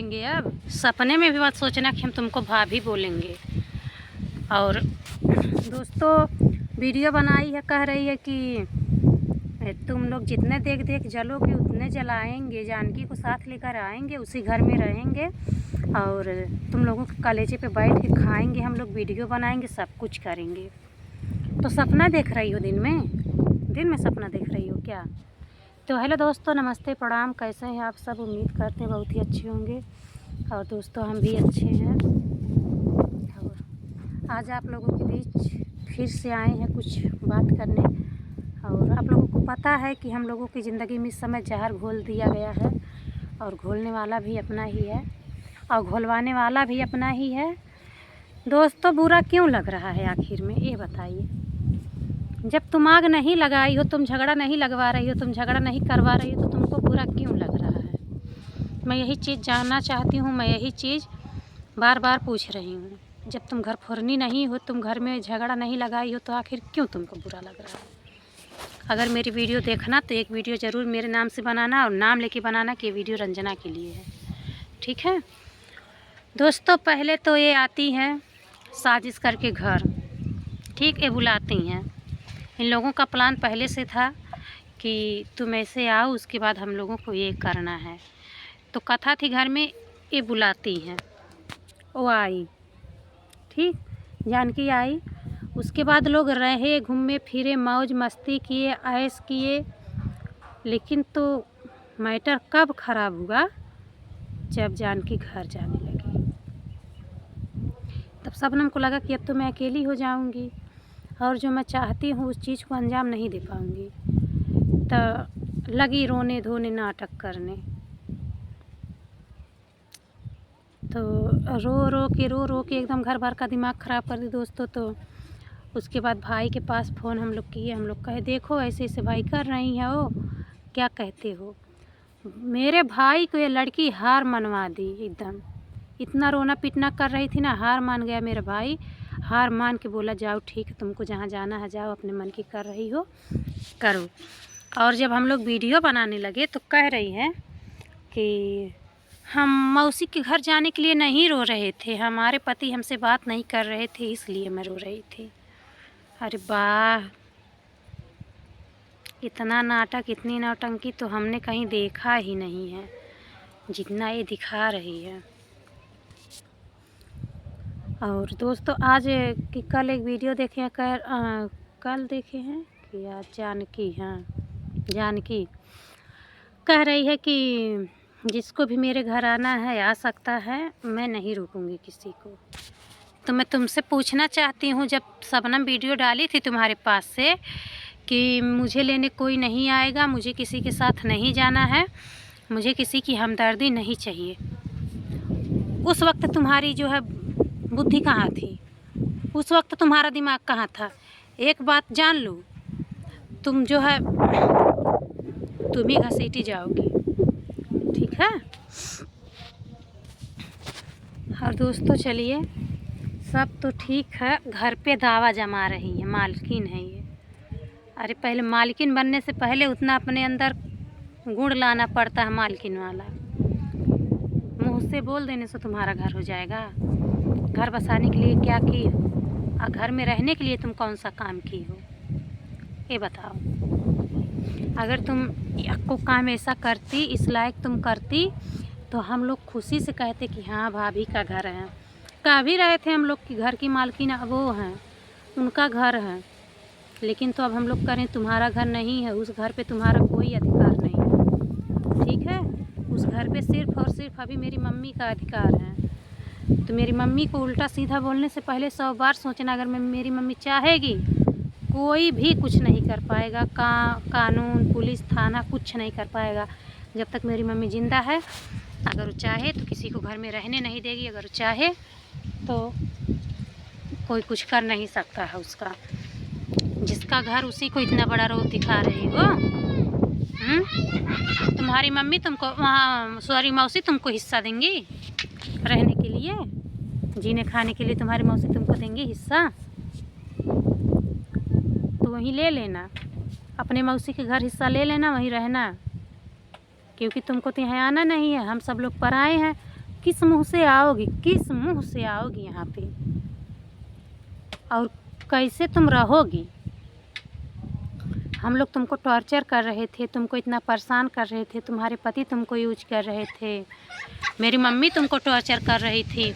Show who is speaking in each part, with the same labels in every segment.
Speaker 1: बोलेंगे। अब सपने में भी मत सोचना कि हम तुमको भाभी बोलेंगे। और दोस्तों वीडियो बनाई है, कह रही है कि तुम लोग जितने देख देख जलोगे उतने जलाएंगे, जानकी को साथ लेकर आएंगे, उसी घर में रहेंगे और तुम लोगों के कलेजे पे बैठ के खाएंगे, हम लोग वीडियो बनाएंगे, सब कुछ करेंगे। तो सपना देख रही हो दिन में सपना देख रही हो क्या? तो हेलो दोस्तों, नमस्ते, प्रणाम। कैसे हैं आप सब? उम्मीद करते हैं बहुत ही अच्छे होंगे। और दोस्तों हम भी अच्छे हैं। और आज आप लोगों के बीच फिर से आए हैं कुछ बात करने। और आप लोगों को पता है कि हम लोगों की ज़िंदगी में इस समय जहर घोल दिया गया है और घोलने वाला भी अपना ही है और घोलवाने वाला भी अपना ही है। दोस्तों बुरा क्यों लग रहा है आखिर में, ये बताइए। जब तुम आग नहीं लगाई हो, तुम झगड़ा नहीं लगवा रही हो, तुम झगड़ा नहीं करवा रही हो, तो तुमको बुरा क्यों लग रहा है? मैं यही चीज़ जानना चाहती हूँ, मैं यही चीज़ बार बार पूछ रही हूँ। जब तुम घर फोरनी नहीं हो, तुम घर में झगड़ा नहीं लगाई हो, तो आखिर क्यों तुमको बुरा लग रहा है? अगर मेरी वीडियो देखना तो एक वीडियो ज़रूर मेरे नाम से बनाना और नाम लेके बनाना कि ये वीडियो रंजना के लिए है, ठीक है दोस्तों। पहले तो ये आती हैं साजिश करके घर, ठीक, ये बुलाती हैं। इन लोगों का प्लान पहले से था कि तुम ऐसे आओ, उसके बाद हम लोगों को ये करना है। तो कथा थी घर में, ये बुलाती हैं। वो आई, ठीक, जानकी आई। उसके बाद लोग रहे, घूमे फिरे, मौज मस्ती किए, ऐश किए। लेकिन तो मैटर कब ख़राब हुआ? जब जानकी घर जाने लगी, तब शबनम को लगा कि अब तो मैं अकेली हो जाऊंगी और जो मैं चाहती हूँ उस चीज़ को अंजाम नहीं दे पाऊंगी। तो लगी रोने धोने, नाटक करने। तो रो रो के एकदम घर भर का दिमाग ख़राब कर दी दोस्तों। तो उसके बाद भाई के पास फ़ोन हम लोग किए। हम लोग कहे देखो ऐसे ऐसे भाई कर रही हैं, वो क्या कहते हो? मेरे भाई को ये लड़की हार मनवा दी एकदम। इतना रोना पीटना कर रही थी ना, हार मान गया मेरा भाई। हार मान के बोला जाओ ठीक है, तुमको जहाँ जाना है जाओ, अपने मन की कर रही हो करो। और जब हम लोग वीडियो बनाने लगे तो कह रही हैं कि हम मौसी के घर जाने के लिए नहीं रो रहे थे, हमारे पति हमसे बात नहीं कर रहे थे, इसलिए मैं रो रही थी। अरे वाह, इतना नाटक, इतनी नौटंकी तो हमने कहीं देखा ही नहीं है जितना ये दिखा रही है। और दोस्तों आज कि कल एक वीडियो देखे हैं, कल देखे हैं कि आज जानकी, हाँ जानकी कह रही है कि जिसको भी मेरे घर आना है आ सकता है, मैं नहीं रोकूंगी किसी को। तो मैं तुमसे पूछना चाहती हूँ, जब शबनम वीडियो डाली थी तुम्हारे पास से कि मुझे लेने कोई नहीं आएगा, मुझे किसी के साथ नहीं जाना है, मुझे किसी की हमदर्दी नहीं चाहिए, उस वक्त तुम्हारी जो है बुद्धि कहाँ थी? उस वक्त तुम्हारा दिमाग कहाँ था? एक बात जान लो, तुम जो है तुम ही घसीटी जाओगी, ठीक है। और दोस्तों चलिए, सब तो ठीक है। घर पे दावा जमा रही है, मालकिन है ये। अरे पहले मालकिन बनने से पहले उतना अपने अंदर गुण लाना पड़ता है मालकिन वाला। मुँह से बोल देने से तुम्हारा घर हो जाएगा? घर बसाने के लिए क्या की हो और घर में रहने के लिए तुम कौन सा काम की हो, ये बताओ। अगर तुम को काम ऐसा करती, इस लायक तुम करती, तो हम लोग खुशी से कहते कि हाँ भाभी का घर है। कह भी रहे थे हम लोग कि घर की मालकिन वो हैं, उनका घर है। लेकिन तो अब हम लोग करें, तुम्हारा घर नहीं है, उस घर पे तुम्हारा कोई अधिकार नहीं, ठीक है। उस घर पे सिर्फ़ और सिर्फ अभी मेरी मम्मी का अधिकार है। तो मेरी मम्मी को उल्टा सीधा बोलने से पहले 100 बार सोचना। अगर मेरी मम्मी चाहेगी, कोई भी कुछ नहीं कर पाएगा। कानून, पुलिस, थाना कुछ नहीं कर पाएगा जब तक मेरी मम्मी ज़िंदा है। अगर वो चाहे तो किसी को घर में रहने नहीं देगी, अगर वो चाहे तो कोई कुछ कर नहीं सकता है उसका। जिसका घर उसी को इतना बड़ा रोब दिखा रही हो। तुम्हारी मम्मी तुमको वहाँ, सॉरी मौसी तुमको हिस्सा देंगी रहने के लिए, जीने खाने के लिए तुम्हारी मौसी तुमको देंगी हिस्सा, तो वहीं ले लेना, अपने मौसी के घर हिस्सा ले लेना, वहीं रहना। क्योंकि तुमको तो यहाँ आना नहीं है, हम सब लोग पराए हैं, किस मुँह से आओगी, किस मुँह से आओगी यहाँ पे, और कैसे तुम रहोगी। हम लोग तुमको टॉर्चर कर रहे थे, तुमको इतना परेशान कर रहे थे, तुम्हारे पति तुमको यूज कर रहे थे, मेरी मम्मी तुमको टॉर्चर कर रही थी।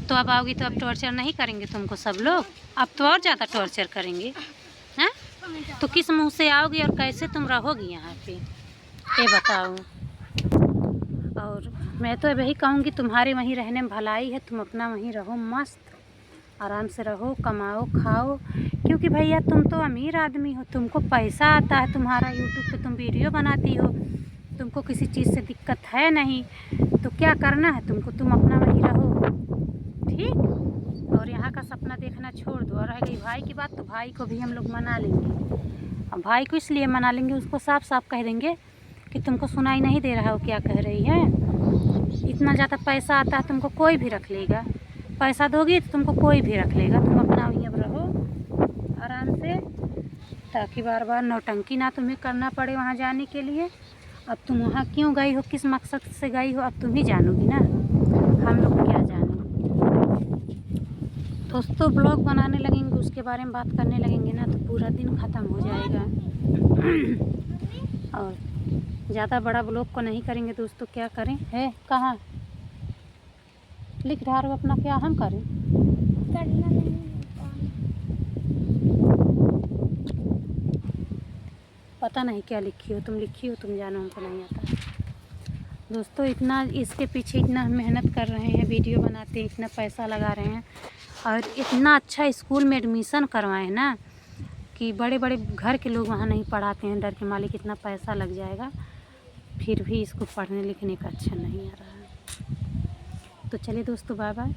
Speaker 1: तो अब आओगी तो अब टॉर्चर नहीं करेंगे तुमको सब लोग, अब तो और ज़्यादा टॉर्चर करेंगे हैं। तो किस मुंह से आओगी और कैसे तुम रहोगी यहाँ पे, ये बताओ। और मैं तो अब यही कहूँगी तुम्हारे वहीं रहने में भलाई है, तुम अपना वहीं रहो, मस्त आराम से रहो, कमाओ खाओ। क्योंकि भैया तुम तो अमीर आदमी हो, तुमको पैसा आता है, तुम्हारा यूट्यूब पे तुम वीडियो बनाती हो, तुमको किसी चीज़ से दिक्कत है नहीं, तो क्या करना है तुमको, तुम अपना वहीं रहो, ठीक। और यहाँ का सपना देखना छोड़ दो। और रह गई भाई की बात, तो भाई को भी हम लोग मना लेंगे। अब भाई को इसलिए मना लेंगे, उसको साफ साफ कह देंगे कि तुमको सुनाई नहीं दे रहा हो क्या कह रही है, इतना ज़्यादा पैसा आता है, तुमको कोई भी रख लेगा, पैसा दोगी तो तुमको कोई भी रख लेगा, तुम अपना वहीं अब रहो आराम से, ताकि बार बार नौटंकी ना तुम्हें करना पड़े वहाँ जाने के लिए। अब तुम वहाँ क्यों गई हो, किस मकसद से गई हो, अब तुम ही जानोगी ना, हम लोग क्या जाने। दोस्तों ब्लॉग बनाने लगेंगे, उसके बारे में बात करने लगेंगे ना, तो पूरा दिन ख़त्म हो जाएगा। और ज़्यादा बड़ा ब्लॉग को नहीं करेंगे दोस्तों, क्या करें, है कहाँ लिख रहा हो अपना, क्या हम करें, करना नहीं पता नहीं क्या लिखी हो, तुम लिखी हो, तुम जानो, हमको नहीं आता। दोस्तों इतना इसके पीछे इतना मेहनत कर रहे हैं, वीडियो बनाते हैं, इतना पैसा लगा रहे हैं, और इतना अच्छा स्कूल में एडमिशन करवाए हैं ना, कि बड़े बड़े घर के लोग वहाँ नहीं पढ़ाते हैं, डर के मालिक इतना पैसा लग जाएगा, फिर भी इसको पढ़ने लिखने का अच्छा नहीं आ रहा है। तो चलिए दोस्तों, बाय बाय।